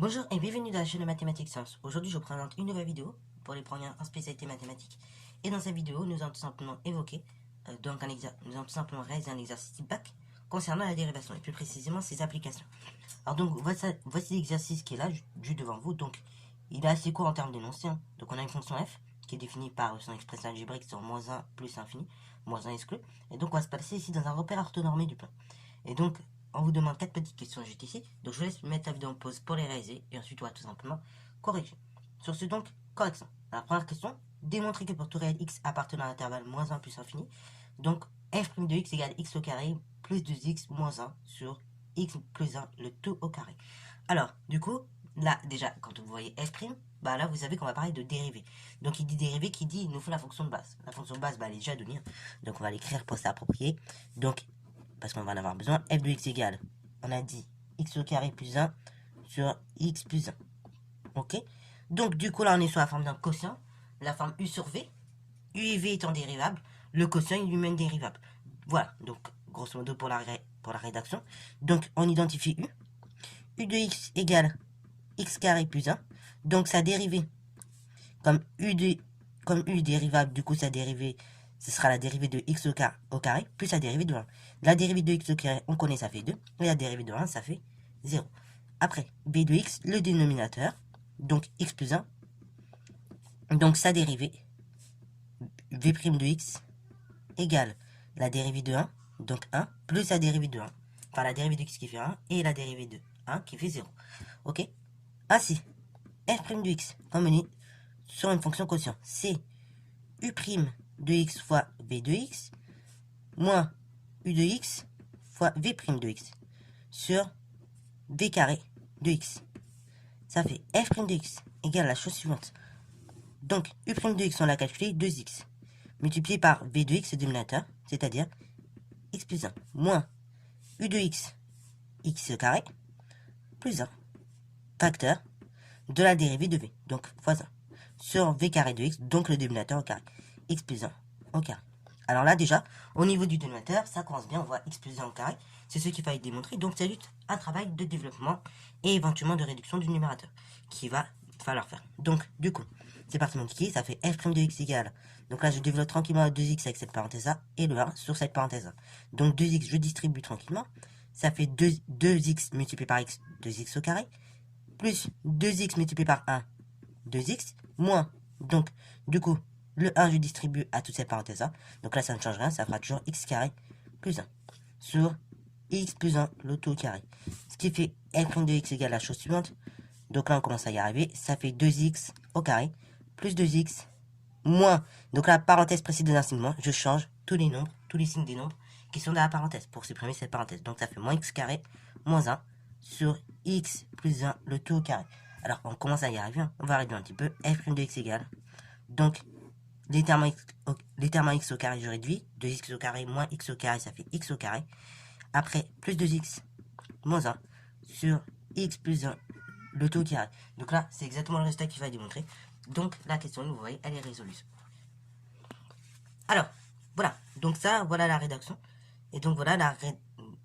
Bonjour et bienvenue dans la chaîne de Mathématiques Sciences. Aujourd'hui, je vous présente une nouvelle vidéo pour les premiers en spécialité mathématiques. Et dans cette vidéo, nous allons tout simplement évoquer, nous allons tout simplement réaliser un exercice type bac concernant la dérivation et plus précisément ses applications. Alors donc, voici l'exercice qui est là, juste devant vous. Donc, il est assez court en termes d'énoncé. Donc, on a une fonction f qui est définie par son expression algébrique sur moins 1 plus infini, moins 1 exclu. Et donc, on va se placer ici dans un repère orthonormé du plan. Et donc, on vous demande 4 petites questions juste ici. Donc, je vous laisse mettre la vidéo en pause pour les réaliser. Et ensuite, on va tout simplement corriger. Sur ce, donc, correction. Alors, première question. Démontrer que pour tout réel x appartenant à l'intervalle moins 1 plus infini, donc f' de x égale x au carré plus 2x moins 1 sur x plus 1, le tout au carré. Alors, du coup, là, déjà, quand vous voyez f', bah là, vous savez qu'on va parler de dérivée. Donc, il dit dérivée, qui dit, il nous faut la fonction de base. La fonction de base, bah, elle est déjà donnée. Donc, on va l'écrire pour s'approprier. Donc, parce qu'on va en avoir besoin, f de x égale, on a dit x au carré plus 1 sur x plus 1. Ok? Donc, du coup, là, on est sur la forme d'un quotient, la forme u sur v, u et v étant dérivables, le quotient est lui-même dérivable. Voilà, donc, grosso modo, pour la rédaction. Donc, on identifie u de x égale x carré plus 1. Donc, sa dérivée, comme u est dérivable, du coup, sa dérivée, ce sera la dérivée de x au carré plus la dérivée de 1. La dérivée de x au carré, on connaît, ça fait 2. Et la dérivée de 1, ça fait 0. Après, b de x, le dénominateur, donc x plus 1. Donc sa dérivée, v' de x, égale la dérivée de 1, donc 1, plus la dérivée de 1. Enfin, la dérivée de x qui fait 1, et la dérivée de 1 qui fait 0. Ok? Ainsi, f' de x, comme on est sur une fonction quotient, c'est u' de x fois v de x, moins u de x fois v' de x, sur v carré de x. Ça fait f' de x égale la chose suivante. Donc, u' de x, on l'a calculé, 2x, multiplié par v de x, le dénominateur, c'est-à-dire x plus 1, moins u de x, x au carré, plus 1, facteur de la dérivée de v, donc fois 1, sur v carré de x, donc le dénominateur au carré, x plus 1 au carré. Alors là, déjà, au niveau du dénominateur, ça commence bien, on voit x plus 1 au carré, c'est ce qu'il fallait démontrer, donc c'est juste un travail de développement et éventuellement de réduction du numérateur qu'il va falloir faire. Donc, du coup, c'est parti multiplier, ça fait f' de x égale, donc là je développe tranquillement 2x avec cette parenthèse-là, et le 1 sur cette parenthèse-là. Donc 2x, je distribue tranquillement, ça fait 2x multiplié par x, 2x au carré, plus 2x multiplié par 1, 2x, moins, donc, du coup, le 1, je distribue à toutes ces parenthèses-là. Donc là, ça ne change rien, ça fera toujours x carré plus 1 sur x plus 1, le tout au carré. Ce qui fait f' de x égale la chose suivante. Donc là, on commence à y arriver. Ça fait 2x au carré plus 2x moins. Donc la parenthèse précédente de l'enseignement, je change tous les nombres, tous les signes des nombres qui sont dans la parenthèse pour supprimer cette parenthèse. Donc ça fait moins x carré moins 1 sur x plus 1, le tout au carré. Alors, on commence à y arriver, hein. On va réduire un petit peu. f' de x égale. Donc, les termes en x au carré, je réduis. 2x au carré moins x au carré, ça fait x au carré. Après, plus 2x moins 1 sur x plus 1, le tout au carré. Donc là, c'est exactement le résultat qu'il va démontrer. Donc, la question, vous voyez, elle est résolue. Alors, voilà. Donc ça, voilà la rédaction. Et donc voilà,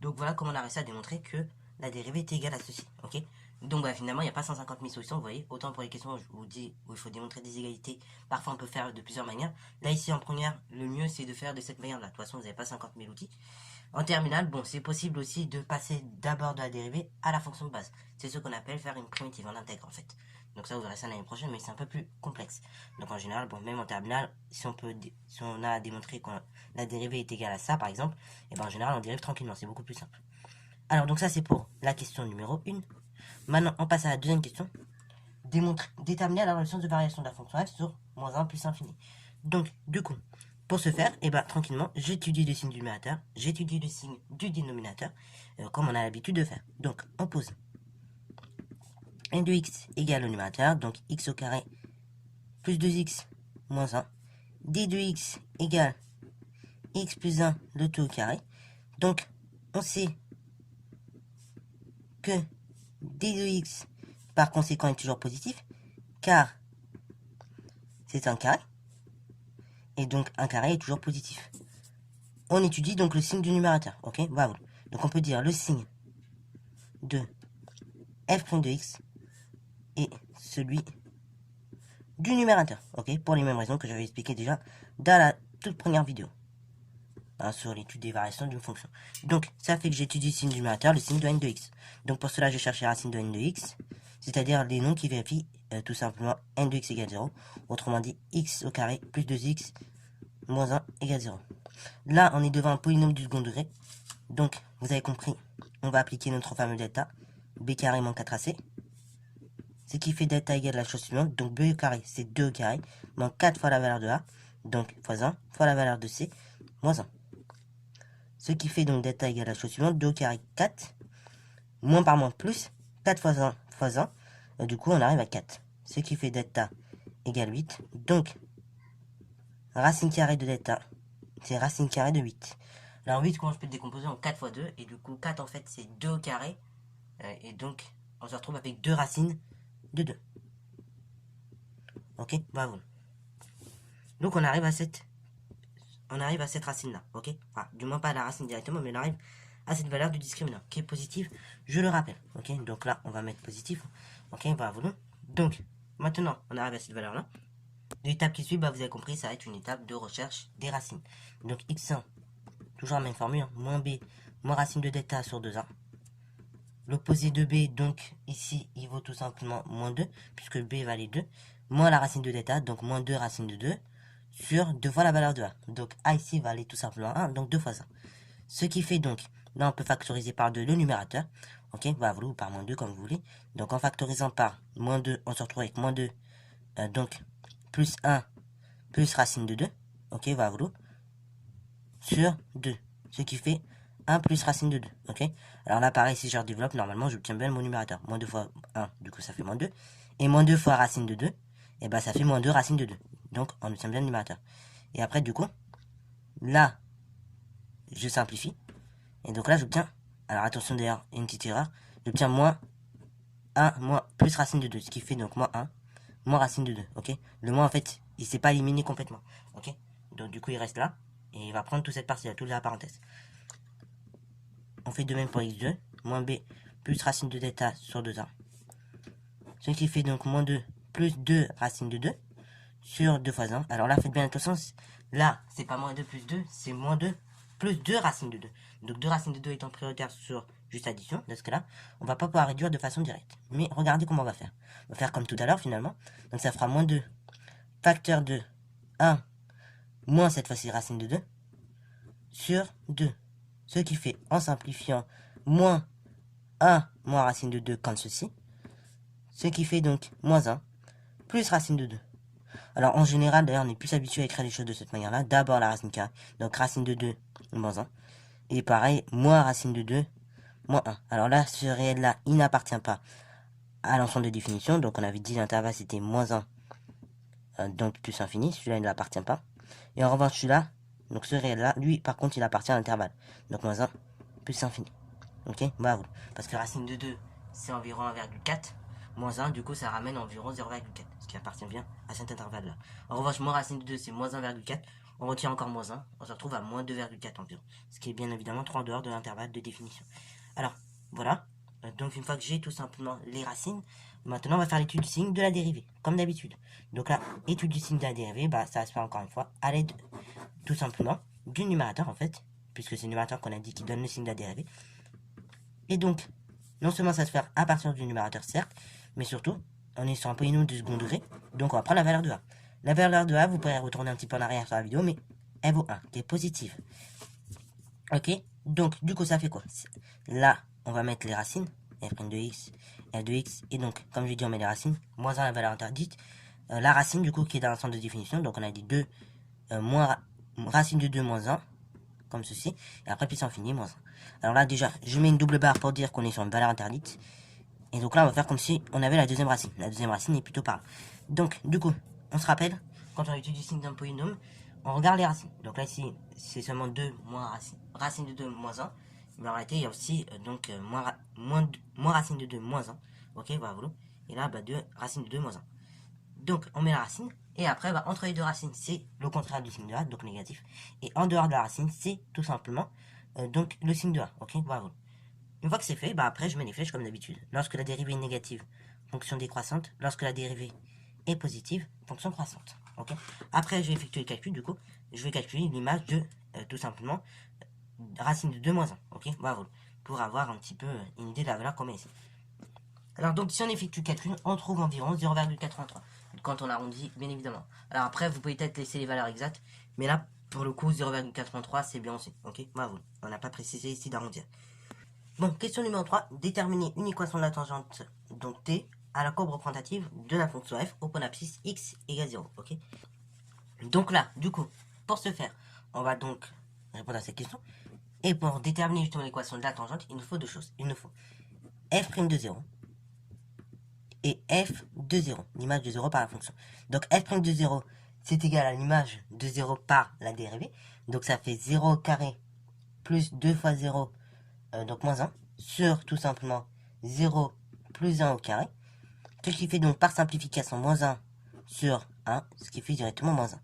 donc voilà comment on a réussi à démontrer que la dérivée est égale à ceci. Ok? Donc bah, finalement, il n'y a pas 150 000 solutions, vous voyez. Autant pour les questions où je vous dis où il faut démontrer des égalités, parfois on peut faire de plusieurs manières. Là, ici, en première, le mieux, c'est de faire de cette manière-là. De toute façon, vous n'avez pas 50 000 outils. En terminale, bon, c'est possible aussi de passer d'abord de la dérivée à la fonction de base. C'est ce qu'on appelle faire une primitive en intègre, en fait. Donc ça, vous verrez ça l'année prochaine, mais c'est un peu plus complexe. Donc en général, bon, même en terminale, si on a démontré que la dérivée est égale à ça, par exemple, et ben en général, on dérive tranquillement, c'est beaucoup plus simple. Alors, donc ça, c'est pour la question numéro 1. Maintenant, on passe à la deuxième question. Déterminer la relation de variation de la fonction f sur moins 1 plus infini. Donc, du coup, pour ce faire, et ben, tranquillement, j'étudie le signe du numérateur, j'étudie le signe du dénominateur, comme on a l'habitude de faire. Donc, on pose n de x égale au numérateur, donc x au carré plus 2x moins 1. d de x égale x plus 1, le tout au carré. Donc, on sait que d de x, par conséquent, est toujours positif, car c'est un carré, et donc un carré est toujours positif. On étudie donc le signe du numérateur, ok? Voilà. Donc on peut dire le signe de f' de x et celui du numérateur, ok, pour les mêmes raisons que j'avais expliqué déjà dans la toute première vidéo, hein, sur l'étude des variations d'une fonction. Donc, ça fait que j'étudie le signe du numérateur, le signe de n de x. Donc, pour cela, je cherche la racine de n de x, c'est-à-dire les nombres qui vérifient tout simplement n de x égale 0, autrement dit x au carré plus 2x moins 1 égale 0. Là, on est devant un polynôme du second degré, donc, vous avez compris, on va appliquer notre fameux delta, b carré moins 4ac, ce qui fait delta égale la chose suivante, donc b au carré c'est 2 au carré, moins 4 fois la valeur de a, donc fois 1, fois la valeur de c, moins 1. Ce qui fait donc delta égale la chose suivante, 2 au carré 4, moins par moins plus, 4 fois 1 fois 1, et du coup on arrive à 4. Ce qui fait delta égale 8, donc racine carrée de delta, c'est racine carrée de 8. Alors 8, comment je peux le décomposer en 4 fois 2, et du coup 4 en fait c'est 2 au carré, et donc on se retrouve avec 2 racines de 2. Ok, bravo. Donc on arrive à cette racine là, ok, enfin, du moins pas à la racine directement, mais on arrive à cette valeur du discriminant qui est positive, je le rappelle, ok. Donc là on va mettre positif, ok, bravo. Donc maintenant on arrive à cette valeur là. L'étape qui suit, bah, vous avez compris, ça va être une étape de recherche des racines. Donc x1, toujours la même formule, moins b moins racine de delta sur 2a. L'opposé de b, donc ici, il vaut tout simplement moins 2, puisque b valait 2, moins la racine de delta, donc moins 2 racine de 2, sur 2 fois la valeur de a. Donc a ici valait tout simplement 1, donc 2 fois 1. Ce qui fait donc, là on peut factoriser par 2 le numérateur, ok, bah, ou par moins 2 comme vous voulez. Donc en factorisant par moins 2, on se retrouve avec moins 2, donc plus 1, plus racine de 2, ok, voilà, sur 2, ce qui fait 1 plus racine de 2, ok. Alors là, pareil, si je redéveloppe, normalement, j'obtiens bien mon numérateur. Moins 2 fois 1, du coup, ça fait moins 2. Et moins 2 fois racine de 2, et ben ça fait moins 2 racine de 2. Donc, on obtient bien le numérateur. Et après, du coup, là, je simplifie. Et donc là, j'obtiens, alors attention d'ailleurs, une petite erreur, j'obtiens moins 1, moins plus racine de 2, ce qui fait donc moins 1, moins racine de 2, ok. Le moins, en fait, il s'est pas éliminé complètement, ok. Donc, du coup, il reste là. Et il va prendre toute cette partie-là, toute la parenthèse. On fait de même pour x2, moins b plus racine de delta sur 2a. Ce qui fait donc moins 2 plus 2 racine de 2 sur 2 fois 1. Alors là, faites bien attention, là, c'est pas moins 2 plus 2, c'est moins 2 plus 2 racine de 2. Donc 2 racines de 2 étant prioritaire sur juste addition, dans ce cas-là, on va pas pouvoir réduire de façon directe. Mais regardez comment on va faire. On va faire comme tout à l'heure finalement. Donc ça fera moins 2 facteur de 1 moins cette fois-ci racine de 2 sur 2. Ce qui fait, en simplifiant, moins 1 moins racine de 2 comme ceci. Ce qui fait donc moins 1 plus racine de 2. Alors en général, d'ailleurs, on est plus habitué à écrire les choses de cette manière-là. D'abord la racine carrée, donc racine de 2 moins 1. Et pareil, moins racine de 2 moins 1. Alors là, ce réel-là, il n'appartient pas à l'ensemble de définition. Donc on avait dit l'intervalle c'était moins 1, donc plus infini. Celui-là, il ne l'appartient pas. Et en revanche, celui-là, donc ce réel-là, lui, par contre, il appartient à l'intervalle. Donc moins 1 plus infini. Ok, bravo. Parce que racine de 2, c'est environ 1,4. Moins 1, du coup, ça ramène environ 0,4. Ce qui appartient bien à cet intervalle-là. En revanche, moins racine de 2, c'est moins 1,4. On retire encore moins 1. On se retrouve à moins 2,4 environ. Ce qui est bien évidemment 3 en dehors de l'intervalle de définition. Alors, voilà. Donc, une fois que j'ai tout simplement les racines, maintenant, on va faire l'étude du signe de la dérivée, comme d'habitude. Donc là, étude du signe de la dérivée, bah, ça va se faire encore une fois à l'aide, tout simplement, du numérateur, en fait, puisque c'est le numérateur qu'on a dit qui donne le signe de la dérivée. Et donc, non seulement ça se fait à partir du numérateur, certes, mais surtout, on est sur un polynôme de second degré, donc on va prendre la valeur de a. La valeur de a, vous pourrez retourner un petit peu en arrière sur la vidéo, mais elle vaut 1, qui est positive. Ok, donc du coup ça fait quoi? Là, on va mettre les racines, f' de x, f de x, et donc, comme je l'ai dit, on met les racines, moins 1 la valeur interdite, la racine du coup qui est dans l'ensemble de définition, donc on a dit 2 moins racine de 2 moins 1, comme ceci, et après puissance infinie, moins 1. Alors là déjà, je mets une double barre pour dire qu'on est sur une valeur interdite, et donc là on va faire comme si on avait la deuxième racine. La deuxième racine est plutôt par là. Donc du coup, on se rappelle, quand on étudie le signe d'un polynôme, on regarde les racines. Donc là ici, c'est seulement 2 moins racine de 2 moins 1, mais en réalité il y a aussi moins racine de 2 moins 1, ok, voilà, et là, bah, 2 racine de 2 moins 1. Donc on met la racine, et après, bah, entre les deux racines, c'est le contraire du signe de a, donc négatif. Et en dehors de la racine, c'est tout simplement donc le signe de a. Ok, bravo. Une fois que c'est fait, bah, après je mets les flèches comme d'habitude. Lorsque la dérivée est négative, fonction décroissante. Lorsque la dérivée est positive, fonction croissante. Ok. Après, je vais effectuer le calcul, du coup, je vais calculer l'image de, tout simplement, racine de 2 moins 1. Ok, bravo. Pour avoir un petit peu une idée de la valeur qu'on met ici. Alors donc si on effectue le calcul, on trouve environ 0,83. Quand on arrondit, bien évidemment. Alors après, vous pouvez peut-être laisser les valeurs exactes. Mais là, pour le coup, 0,83, c'est bien aussi. Ok, bravo. On n'a pas précisé ici d'arrondir. Bon, question numéro 3. Déterminer une équation de la tangente, donc t, à la courbe représentative de la fonction f au point d'abscisse x égale 0. Ok. Donc là, du coup, pour ce faire, on va donc répondre à cette question. Et pour déterminer justement l'équation de la tangente, il nous faut deux choses. Il nous faut f' de 0 et f de 0, l'image de 0 par la fonction. Donc f' de 0, c'est égal à l'image de 0 par la dérivée. Donc ça fait 0 au carré plus 2 fois 0, donc moins 1, sur tout simplement 0 plus 1 au carré. Ce qui fait donc par simplification moins 1 sur 1, ce qui fait directement moins 1.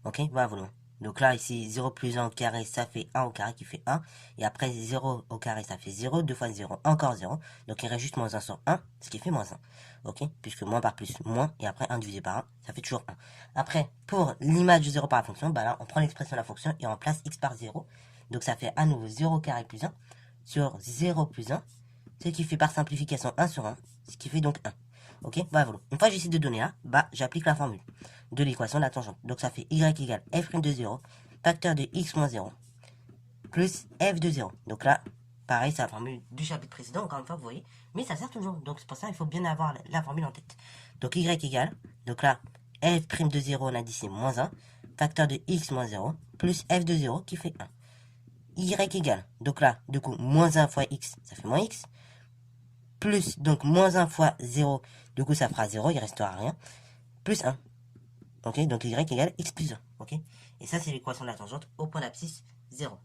Ok, voilà. Donc là, ici, 0 plus 1 au carré, ça fait 1 au carré qui fait 1. Et après, 0 au carré, ça fait 0. 2 fois 0, encore 0. Donc il reste juste moins 1 sur 1, ce qui fait moins 1. Ok, puisque moins par plus, moins. Et après, 1 divisé par 1, ça fait toujours 1. Après, pour l'image de 0 par la fonction, bah là, on prend l'expression de la fonction et on remplace x par 0. Donc ça fait à nouveau 0 au carré plus 1 sur 0 plus 1. Ce qui fait par simplification 1 sur 1. Ce qui fait donc 1. Ok, voilà. Une fois que j'ai ces deux données-là, bah, j'applique la formule de l'équation de la tangente. Donc ça fait y égale f' de 0, facteur de x moins 0, plus f de 0. Donc là, pareil, c'est la formule du chapitre précédent, encore une fois, vous voyez. Mais ça sert toujours. Donc c'est pour ça qu'il faut bien avoir la formule en tête. Donc y égale, donc là, f' de 0, on a dit c'est moins 1, facteur de x moins 0, plus f de 0 qui fait 1. Y égale, donc là, du coup, moins 1 fois x, ça fait moins x, plus, donc moins 1 fois 0, du coup ça fera 0, il restera rien, plus 1. Ok, donc y égale x plus 1. Ok, et ça c'est l'équation de la tangente au point d'abscisse 0.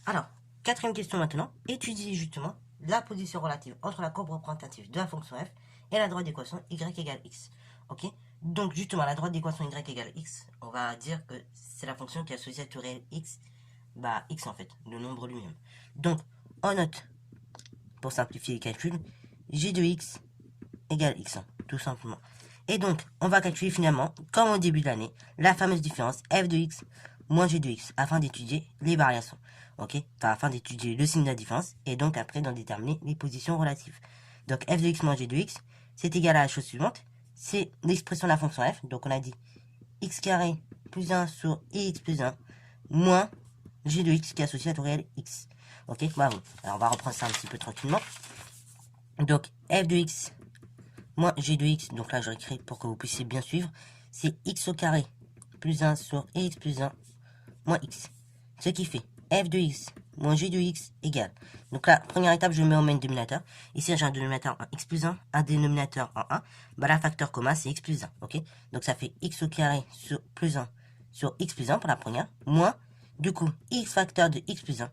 Alors, quatrième question maintenant. Étudiez justement la position relative entre la courbe représentative de la fonction f et la droite d'équation y égale x. Ok, donc justement la droite d'équation y égale x, on va dire que c'est la fonction qui est associée au réel x, bah x en fait, le nombre lui-même. Donc, on note, pour simplifier les calculs, g de x égale x1, tout simplement. Et donc, on va calculer finalement, comme au début de l'année, la fameuse différence f de x moins g de x, afin d'étudier les variations. Ok, enfin, afin d'étudier le signe de la différence, et donc après d'en déterminer les positions relatives. Donc f de x moins g de x, c'est égal à la chose suivante, c'est l'expression de la fonction f, donc on a dit x carré plus 1 sur x plus 1, moins g de x qui est associé à tout réel x. Ok, bravo. Alors on va reprendre ça un petit peu tranquillement. Donc f de x moins g de x, donc là je réécris pour que vous puissiez bien suivre, c'est x au carré plus 1 sur x plus 1 moins x. Ce qui fait f de x moins g de x égale. Donc là, première étape, je mets au même dénominateur. Ici, j'ai un dénominateur en x plus 1, un dénominateur en 1. Bah là, facteur commun, c'est x plus 1. Ok, donc ça fait x au carré sur plus 1 sur x plus 1 pour la première, moins, du coup, x facteur de x plus 1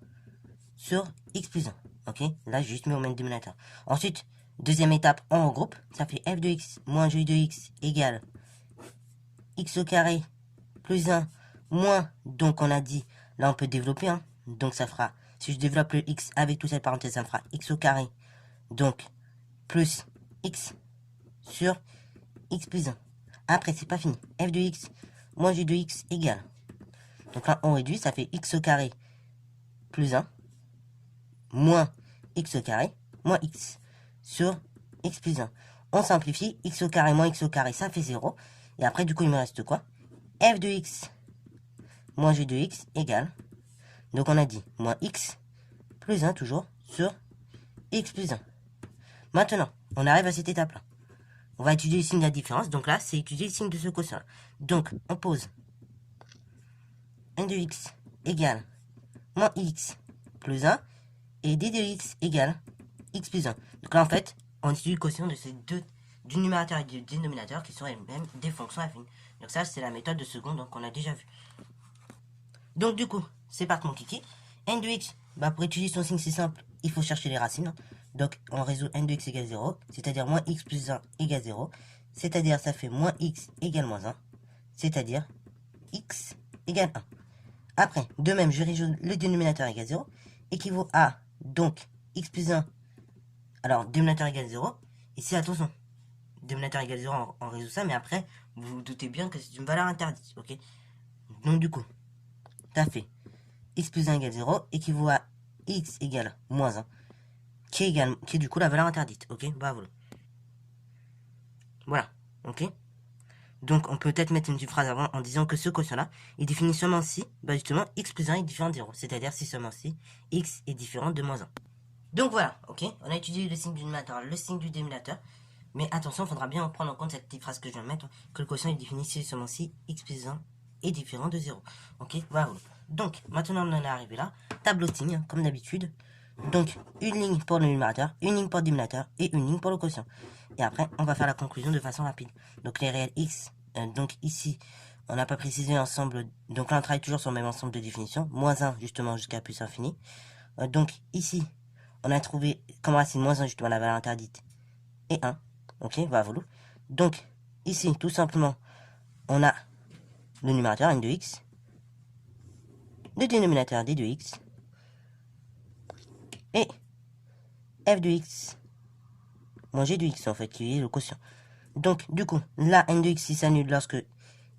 sur x plus 1. Ok, là, je juste mets au même dénominateur. Ensuite, deuxième étape, on regroupe. Ça fait f de x moins g de x égale x au carré plus 1 moins, donc on a dit, là on peut développer, hein, donc ça fera, si je développe le x avec toute cette parenthèse, ça me fera x au carré, donc plus x sur x plus 1. Après, c'est pas fini. F de x moins g de x égale. Donc là, on réduit, ça fait x au carré plus 1 moins x au carré moins x sur x plus 1. On simplifie, x au carré moins x au carré, ça fait 0. Et après, du coup, il me reste quoi? F de x moins g de x égale. Donc on a dit moins x plus 1 toujours sur x plus 1. Maintenant, on arrive à cette étape-là. On va étudier le signe de la différence. Donc là, c'est étudier le signe de ce quotient. Donc, on pose n de x égale moins x plus 1 et d de x égale x plus 1. Donc là, en fait, on étudie le quotient de ces deux, du numérateur et du dénominateur qui sont elles-mêmes des fonctions affines. Donc ça, c'est la méthode de seconde qu'on a déjà vue. Donc du coup, c'est parti mon kiki. N de x, bah, pour étudier son signe, c'est simple, il faut chercher les racines. Donc on résout n de x égale 0, c'est-à-dire moins x plus 1 égale 0, c'est-à-dire ça fait moins x égale moins 1, c'est-à-dire x égale 1. Après, de même, je résout le dénominateur égale 0, équivaut à donc x plus 1, alors dénominateur égale 0, Ici, attention, dénominateur égale 0, on résout ça, mais après, vous vous doutez bien que c'est une valeur interdite, ok? Donc du coup, tu as fait x plus 1 égale 0 équivaut à x égale moins 1, qui est du coup la valeur interdite, ok? Bah voilà, ok? Donc on peut peut-être mettre une petite phrase avant en disant que ce quotient-là, il définit seulement si, bah justement, x plus 1 est différent de 0, c'est-à-dire si seulement si x est différent de moins 1. Donc voilà, ok? On a étudié le signe du numérateur, le signe du dénominateur, mais attention, il faudra bien prendre en compte cette petite phrase que je viens de mettre, que le quotient est défini si seulement si x plus 1 est différent de 0. Ok, voilà. Donc, maintenant on en est arrivé là. Tableau de signes, comme d'habitude. Donc, une ligne pour le numérateur, une ligne pour le dénominateur et une ligne pour le quotient. Et après, on va faire la conclusion de façon rapide. Donc, les réels x, donc ici, on n'a pas précisé l'ensemble. Donc là, on travaille toujours sur le même ensemble de définition. Moins 1, justement, jusqu'à plus infini. Donc, ici, on a trouvé comme racine moins 1, justement, la valeur interdite. Et 1. Ok, voilà. Donc, ici, tout simplement, on a le numérateur n de x, le dénominateur d de x, et f de x moins g de x, en fait, qui est le quotient. Donc, du coup, là, n de x, il s'annule lorsque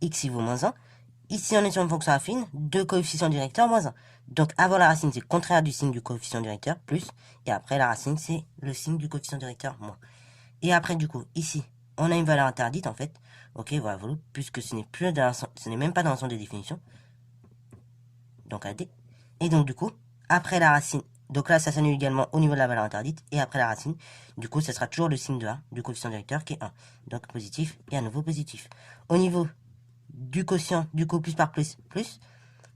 x il vaut moins 1. Ici, on est sur une fonction affine, deux coefficients directeurs moins 1. Donc, avant la racine, c'est le contraire du signe du coefficient directeur, plus. Et après, la racine, c'est le signe du coefficient directeur, moins. Et après, du coup, ici, on a une valeur interdite, en fait. Ok, voilà, puisque ce n'est même pas dans l'ensemble des définitions. Donc, AD. Et donc, du coup, après la racine, donc là, ça s'annule également au niveau de la valeur interdite. Et après la racine, du coup, ça sera toujours le signe de A, du coefficient directeur, qui est 1. Donc, positif et à nouveau positif. Au niveau du quotient, du coup, plus par plus, plus.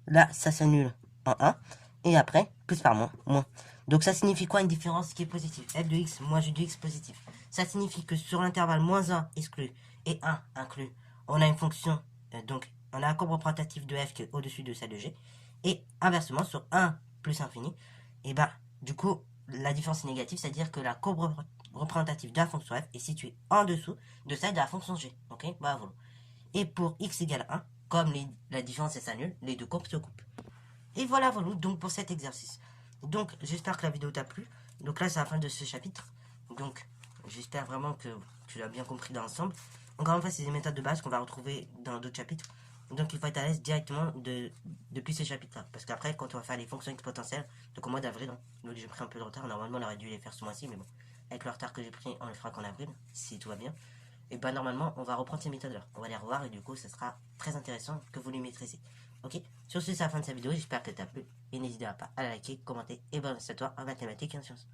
Là, ça s'annule en 1. Et après, plus par moins, moins. Donc, ça signifie quoi une différence qui est positive? F de x moins g de x positif. Ça signifie que sur l'intervalle moins 1 exclu et 1 inclus, on a une fonction, donc on a un courbe représentative de f qui est au-dessus de celle de g. Et inversement, sur 1 plus infini, et ben, du coup, la différence est négative, c'est-à-dire que la courbe représentative de la fonction f est située en dessous de celle de la fonction g. Ok, bravo. Et pour x égale 1, comme la différence s'annule, les deux courbes se coupent. Et voilà, donc pour cet exercice. Donc, j'espère que la vidéo t'a plu. Donc là, c'est la fin de ce chapitre. Donc, j'espère vraiment que tu l'as bien compris dans l'ensemble. Encore une fois, c'est des méthodes de base qu'on va retrouver dans d'autres chapitres. Donc, il faut être à l'aise directement depuis ces chapitres-là. Parce qu'après, quand on va faire les fonctions exponentielles, donc au mois d'avril, donc j'ai pris un peu de retard. Normalement, on aurait dû les faire ce mois-ci, mais bon, avec le retard que j'ai pris, on les fera qu'en avril, si tout va bien. Et bah normalement, on va reprendre ces méthodes-là. On va les revoir et du coup, ça sera très intéressant que vous les maîtrisez. Ok? Sur ce, c'est la fin de cette vidéo. J'espère que t'as plu. Et n'hésitez pas à la liker, commenter et bonne à toi en mathématiques et en sciences.